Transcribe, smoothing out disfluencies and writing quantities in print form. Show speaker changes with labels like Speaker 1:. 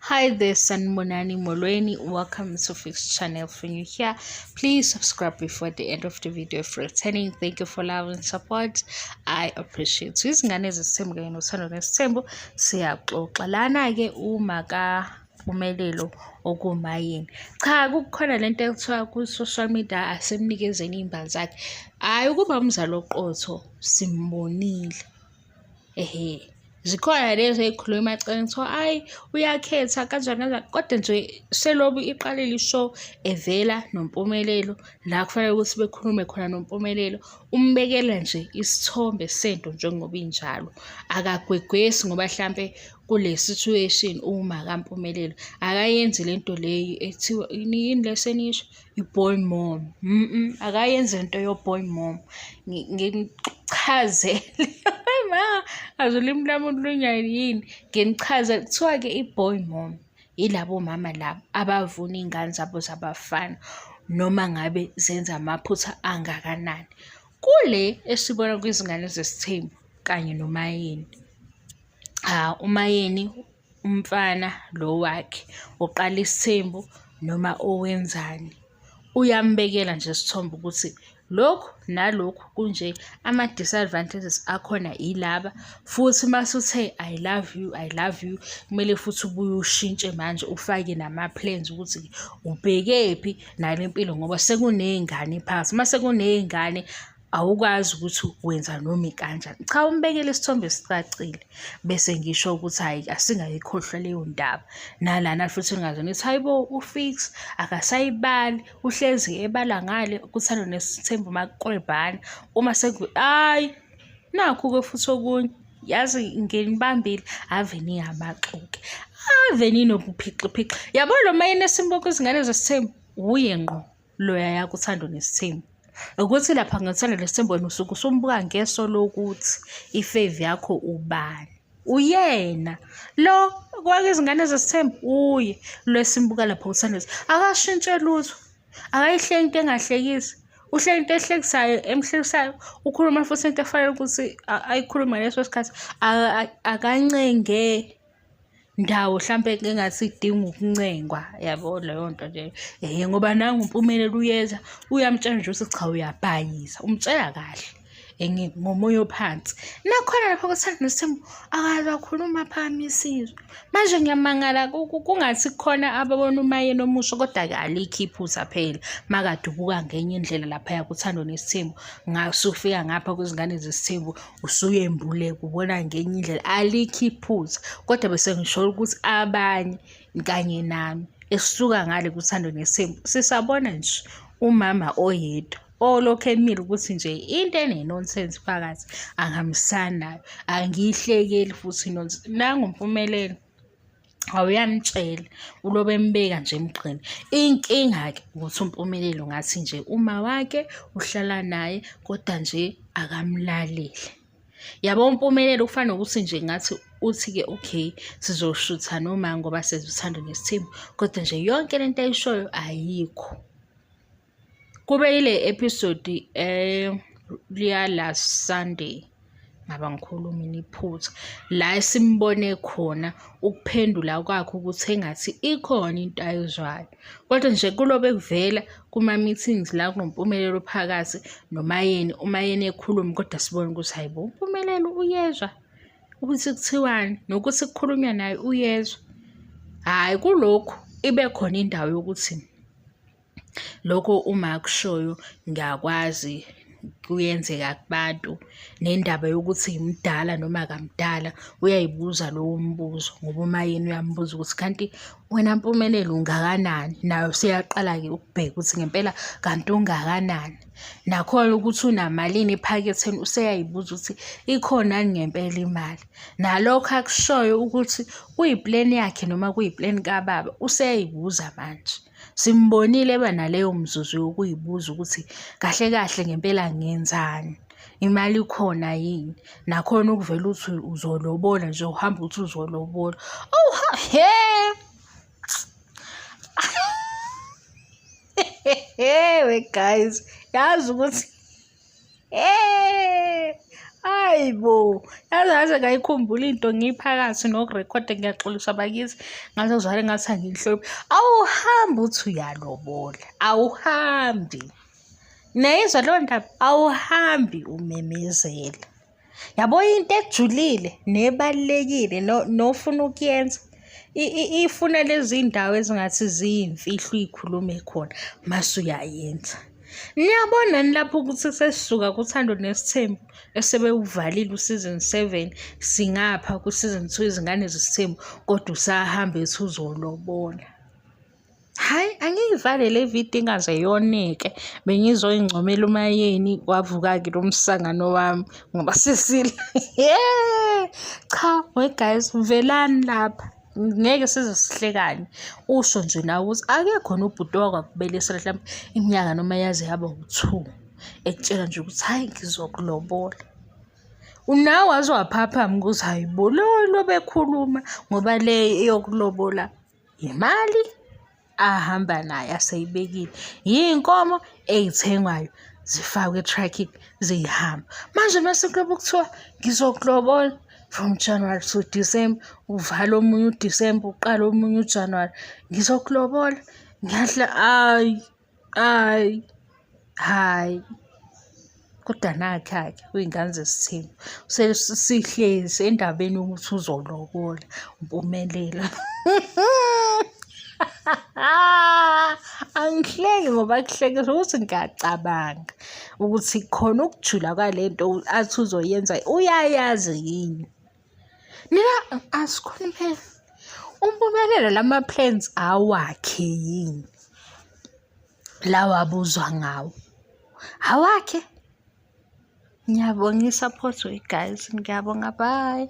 Speaker 1: Hi there, Sanmonani Molweni. Welcome to Fix channel. For you here, please subscribe before the end of the video. For returning, thank you for love and support. I appreciate you. Izingane ezisithembu kanye nothando nesithembu siyaxoxa lana ke uma Pumelelo okumayini. Cha, kukhona lento ekuthiwa ku-social media asemnikezeni iy'mbali zakhe. Hhayi ukuba umzali oqotho simbonile. Zikhona lezo ey'khuluma eceleni kuthiwa ayi uyakhetha kanjani kanjani, kodwa nje selobu iqalile i-show evela noMpumelelo la kufanele ukuthi bekhulume khona noMpumelelo, umbekela nje isithombe sento njengoba injalo. Akagwegwesi ngoba hlampe kule situation uma kaMpumelelo akayenzi lento leyo ekuthiwa yini lesenisho i-boy mom. Akayenzi lento yo-boy mom. Ngimchazele azulimi lami yini ngimchazele kuthiwa-ke i-boy mom yilabo mama labo abavuna iy'ngane zabo zabafana noma ngabe zenza amaphutha angakanani. Kule esibona kwizingane zesithembu kanye noMayeni. uMayeni umfana lo wakhe oqala isithembu noma owenzani uyambekela nje isithombe ukuthi lokhu nalokhu kunje, ama-disadvantages akhona ilaba, futhi mase uthe I love you kumele futhi ubuye ushintshe manje ufake nama-plans ukuthi ubhekephi nale mpilo ngoba sekuney'ngane phakathi. Mase kuney'ngane awukwazi ukuthi wenza noma ikanjani. Cha, umbekele isithombe esicacile bese ngisho ukuthi hhayi asingayikhohlwa leyo ndaba. Nalana futhi ngingazona ithi hayi bo uFix akasayibali, uhlezi ebala ngale kuthando nesithembu makuqwebhana uma hayi nakhu-ke futhi okunye yazi nginibambile ave niyamaxoki, ave ninobuphixiphixa. Yabo lo Mayeni esimbuka kwizingane zesithembu uye ngqo loya yakho uthando nesithembu. Ukuthi lapha ngithanda lesithembu wena usuke usumbuka ngeso lokuthi ifevi yakho ubani, uyena lo kwakizingane zesithembu uye lwesimbuka lapha uthanda akashintshe lutho, akayihleli into engahlekisi, uhleli into ehlekisayo emhlekisayo, ukhuluma futhi into efanele ukuthi ayikhulume ngaleso sikhathi, akancenge ndawo hlampe engathi idinga ukuncengwa. Yabo leyo nto nje ngoba nangu uMpumelelo uyeza uyamtshela nje ukuthi cha uyabhayisa, umtshela kahle ngomoya ophansi. Nakhona lapho kuthanda nesithembu akaze wakhuluma phakamisizwe. Manje ngiyamangala kungathi kukhona ababona uMayeni omusha, kodwa-ke alikho iphutha phela makadubuka ngenye indlela laphaya kuthando nesithembu. Ngasufika ngapha kwizingane zesithembu usuyembuleka ubona ngenye indlela, alikho iphutha. Kodwa bese ngisho ukuthi abanye kanye nami esisuka ngale kuthando nesithembu sisabona nje umama oyedwa olokhu emile ukuthi nje into ene-nonsense phakathi angihambisani nayo, angiyihlekeli futhi inonsense. NanguMpumelelo awuyamtshela ulobe embeka nje emgqeni. Inkinga-ke ukuthi uMpumelelo ngathi nje uma wakhe uhlala naye kodwa nje akamlaleli. Yabo uMpumelelo kufana nokuthi nje ngathi uthi-ke okay sizoshutha noma ngoba senza uthando nesithembu, kodwa nje yonke lento ayishoyo ayikho. Kube yile episode liya last Sunday ngaba ngikhuluma niphutha la esimbone khona ukuphendula kwakhe ukuthi engathi ikhona into ayizwayo, kodwa nje kulobe kuvela kuma-meetings la kunoMpumelelo phakathi noMayeni, uMayeni ekhuluma kodwa sibone ukuthi hayi bo uMpumelelo uyezwa ukuthi kuthiwani nokuthi kukhulunywa naye uyezwa. Hhayi kulokhu ibe khona indawo yokuthi lokho uma kushoyo ngiyakwazi kuyenzeka kubantu, nendaba yokuthi mdala noma akamdala uyayibuza lowo mbuzo ngoba uMayeni uyambuza ukuthi kanti wena Mpumelelo ungakanani, nayo seyaqala-ke ukubheka ukuthi ngempela kanti ungakanani, nakhona ukuthi unamalini ephaketheni useyayibuza ukuthi ikhonani ngempela imali. Nalokho akushoyo ukuthi kuyipleni yakhe noma kuyipleni kababa useyayibuza manje. Simbonile eba naleyo mzuzu yokuyibuza ukuthi kahle kahle ngempela ngenzani, imali ikhona yini, nakhona ukuvela uthi uzolobola nje uhamba uthi uzolobola. Oh we guys, yazi ukuthi Hayi bo, yaze ngayikhumbula into ngiphakathi nokurekhoda ngiyaxolisa bakithi ngathi ngizwakale ngathi angilihluphi. Awuhambi uthi uyalobola, awuhambi. Nayizwa leyo ndaba, awuhambi umemezela. Yabo into ejulile nebalulekile nofuna ukuyenza ifuna lezi ndawo ezingathi ziyimfihlo uy'khulume khona mase uyayenza. Niyabona lapho ukuthi sesisuka kuthando nesithembu esebewuvalile u-season 7 singapha ku-season 2 izingane zesithembu kodwa usahamba ethi uzolobola. Hhayi, angiyivale le video ingaze yoneke bengizoyincomela umayeni wavuka-ke lo msangano wami ngoba sesile cha we guys velani lapha ngeke size sihlekane usho nje nawe ukuthi ake khona ubhuti wakwakubelisela mhlawumbe iminyaka noma yaze yaba u-2 ekutshela nje ukuthi hhayi ngizokulobola. Unawe waze waphaphama ukuthi hayi bo lo bekhuluma ngoba le yokulobola imali ahamba naye aseyibekile yinkomo ey'thengwayo zifakwe etracking zihamba. Manje mase kulobe kuthiwa ngizokulobola from January to December, uvala omunye uDisemba uqala omunye uJanuary, ngizokulobola hayi. Kodwa nakha-ke kuy'ngane zesithembu sihlezi endabeni yokuthi uzolobola Mpumelelo. Angihleki ngoba kuhlekisa ukuthi ngiyacabanga ukuthi khona ukujula kwalento athi uzoyenza uyayazi yini. Nina asikhulume uMpumelelo lama-plans awakhe yini lawa abuzwa ngawo awakhe. Ngiyabonga i-support guys, ngiyabonga, bye.